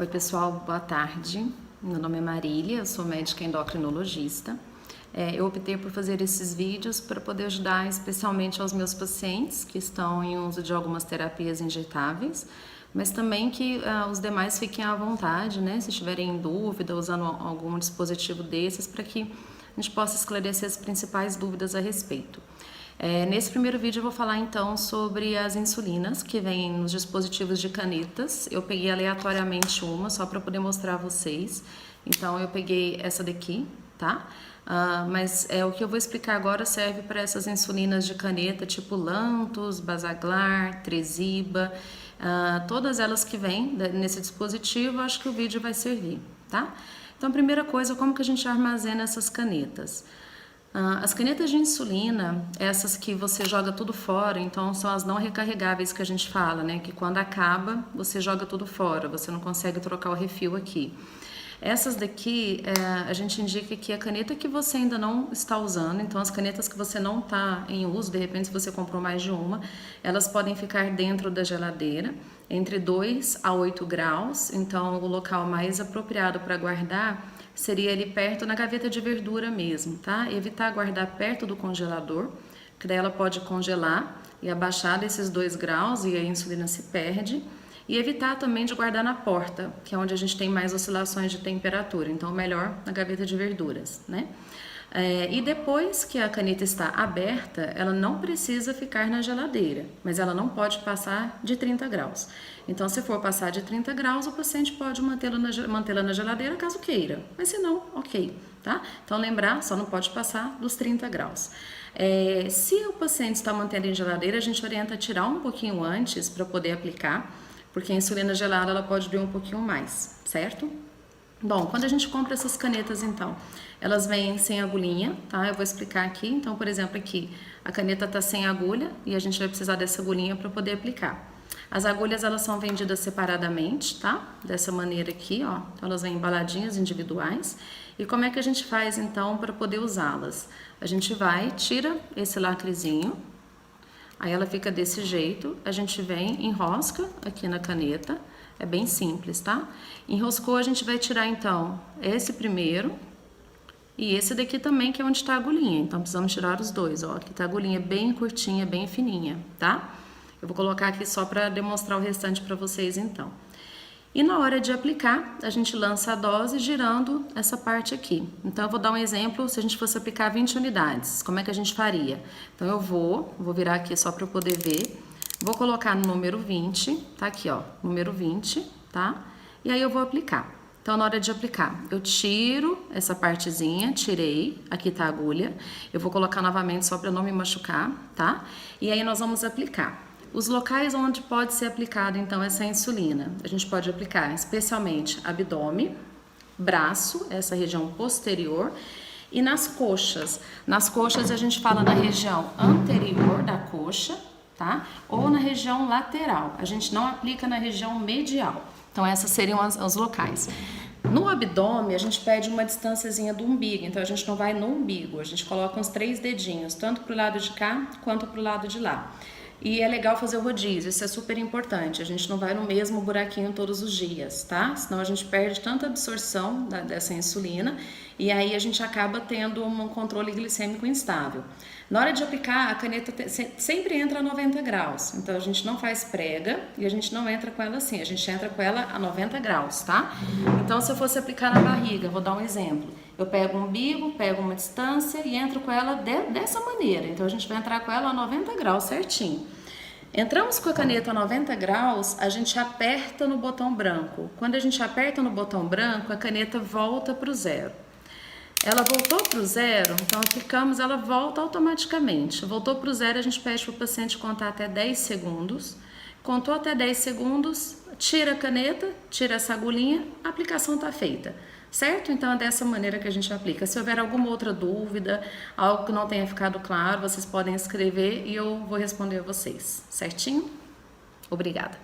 Oi pessoal, boa tarde. Meu nome é Marília, eu sou médica endocrinologista. Eu optei por fazer esses vídeos para poder ajudar especialmente aos meus pacientes que estão em uso de algumas terapias injetáveis, mas também que os demais fiquem à vontade, né? Se estiverem em dúvida, usando algum dispositivo desses, para que a gente possa esclarecer as principais dúvidas a respeito. Nesse primeiro vídeo eu vou falar então sobre as insulinas que vêm nos dispositivos de canetas. Eu peguei aleatoriamente uma só para poder mostrar a vocês. Então eu peguei essa daqui, tá? Mas o que eu vou explicar agora serve para essas insulinas de caneta tipo Lantus, Basaglar, Tresiba, todas elas que vêm nesse dispositivo, acho que o vídeo vai servir, tá? Então a primeira coisa, como que a gente armazena essas canetas? As canetas de insulina, essas que você joga tudo fora, então são as não recarregáveis que a gente fala, né? Que quando acaba, você joga tudo fora, você não consegue trocar o refil aqui. Essas daqui, a gente indica que a caneta que você ainda não está usando, então as canetas que você não está em uso, de repente se você comprou mais de uma, elas podem ficar dentro da geladeira, entre 2 a 8 graus, então o local mais apropriado para guardar seria ali perto na gaveta de verdura mesmo, tá? Evitar guardar perto do congelador, que daí ela pode congelar e abaixar desses 2 graus e a insulina se perde. E evitar também de guardar na porta, que é onde a gente tem mais oscilações de temperatura, então melhor na gaveta de verduras, né? E depois que a caneta está aberta, ela não precisa ficar na geladeira, mas ela não pode passar de 30 graus. Então, se for passar de 30 graus, o paciente pode mantê-la na geladeira caso queira, mas se não, ok, tá? Então, lembrar, só não pode passar dos 30 graus. Se o paciente está mantendo em geladeira, a gente orienta a tirar um pouquinho antes para poder aplicar, porque a insulina gelada ela pode doer um pouquinho mais, certo? Bom, quando a gente compra essas canetas, então, elas vêm sem agulhinha, tá? Eu vou explicar aqui. Então, por exemplo, aqui, a caneta tá sem agulha e a gente vai precisar dessa agulhinha para poder aplicar. As agulhas, elas são vendidas separadamente, tá? Dessa maneira aqui, ó. Então, elas vêm embaladinhas individuais. E como é que a gente faz, então, para poder usá-las? A gente tira esse lacrezinho, aí ela fica desse jeito, a gente vem, enrosca aqui na caneta, é bem simples, tá? Enroscou, a gente vai tirar então esse primeiro e esse daqui também, que é onde está a agulhinha, então precisamos tirar os dois, ó, aqui tá a agulhinha bem curtinha, bem fininha, tá? Eu vou colocar aqui só para demonstrar o restante para vocês então. E na hora de aplicar, a gente lança a dose girando essa parte aqui. Então, eu vou dar um exemplo, se a gente fosse aplicar 20 unidades, como é que a gente faria? Então, eu vou virar aqui só para eu poder ver, vou colocar no número 20, tá aqui, ó, número 20, tá? E aí eu vou aplicar. Então, na hora de aplicar, eu tiro essa partezinha, tirei, aqui tá a agulha, eu vou colocar novamente só para não me machucar, tá? E aí nós vamos aplicar. Os locais onde pode ser aplicado, então, essa insulina, a gente pode aplicar especialmente abdômen, braço, essa região posterior, e nas coxas. Nas coxas a gente fala na região anterior da coxa, tá? Ou na região lateral. A gente não aplica na região medial. Então, essas seriam os locais. No abdômen, a gente pede uma distânciazinha do umbigo, então a gente não vai no umbigo, a gente coloca uns 3 dedinhos, tanto pro lado de cá quanto pro lado de lá. E é legal fazer o rodízio, isso é super importante, a gente não vai no mesmo buraquinho todos os dias, tá? Senão a gente perde tanta absorção dessa insulina e aí a gente acaba tendo um controle glicêmico instável. Na hora de aplicar, a caneta sempre entra a 90 graus, então a gente não faz prega e a gente não entra com ela assim, a gente entra com ela a 90 graus, tá? Então, se eu fosse aplicar na barriga, vou dar um exemplo. Eu pego um umbigo, pego uma distância e entro com ela dessa maneira. Então, a gente vai entrar com ela a 90 graus certinho. Entramos com a caneta a 90 graus, a gente aperta no botão branco. Quando a gente aperta no botão branco, a caneta volta para o zero. Ela voltou para o zero, então aplicamos, ela volta automaticamente. Voltou para o zero, a gente pede para o paciente contar até 10 segundos. Contou até 10 segundos, tira a caneta, tira essa agulhinha, a aplicação está feita. Certo? Então é dessa maneira que a gente aplica. Se houver alguma outra dúvida, algo que não tenha ficado claro, vocês podem escrever e eu vou responder a vocês. Certinho? Obrigada.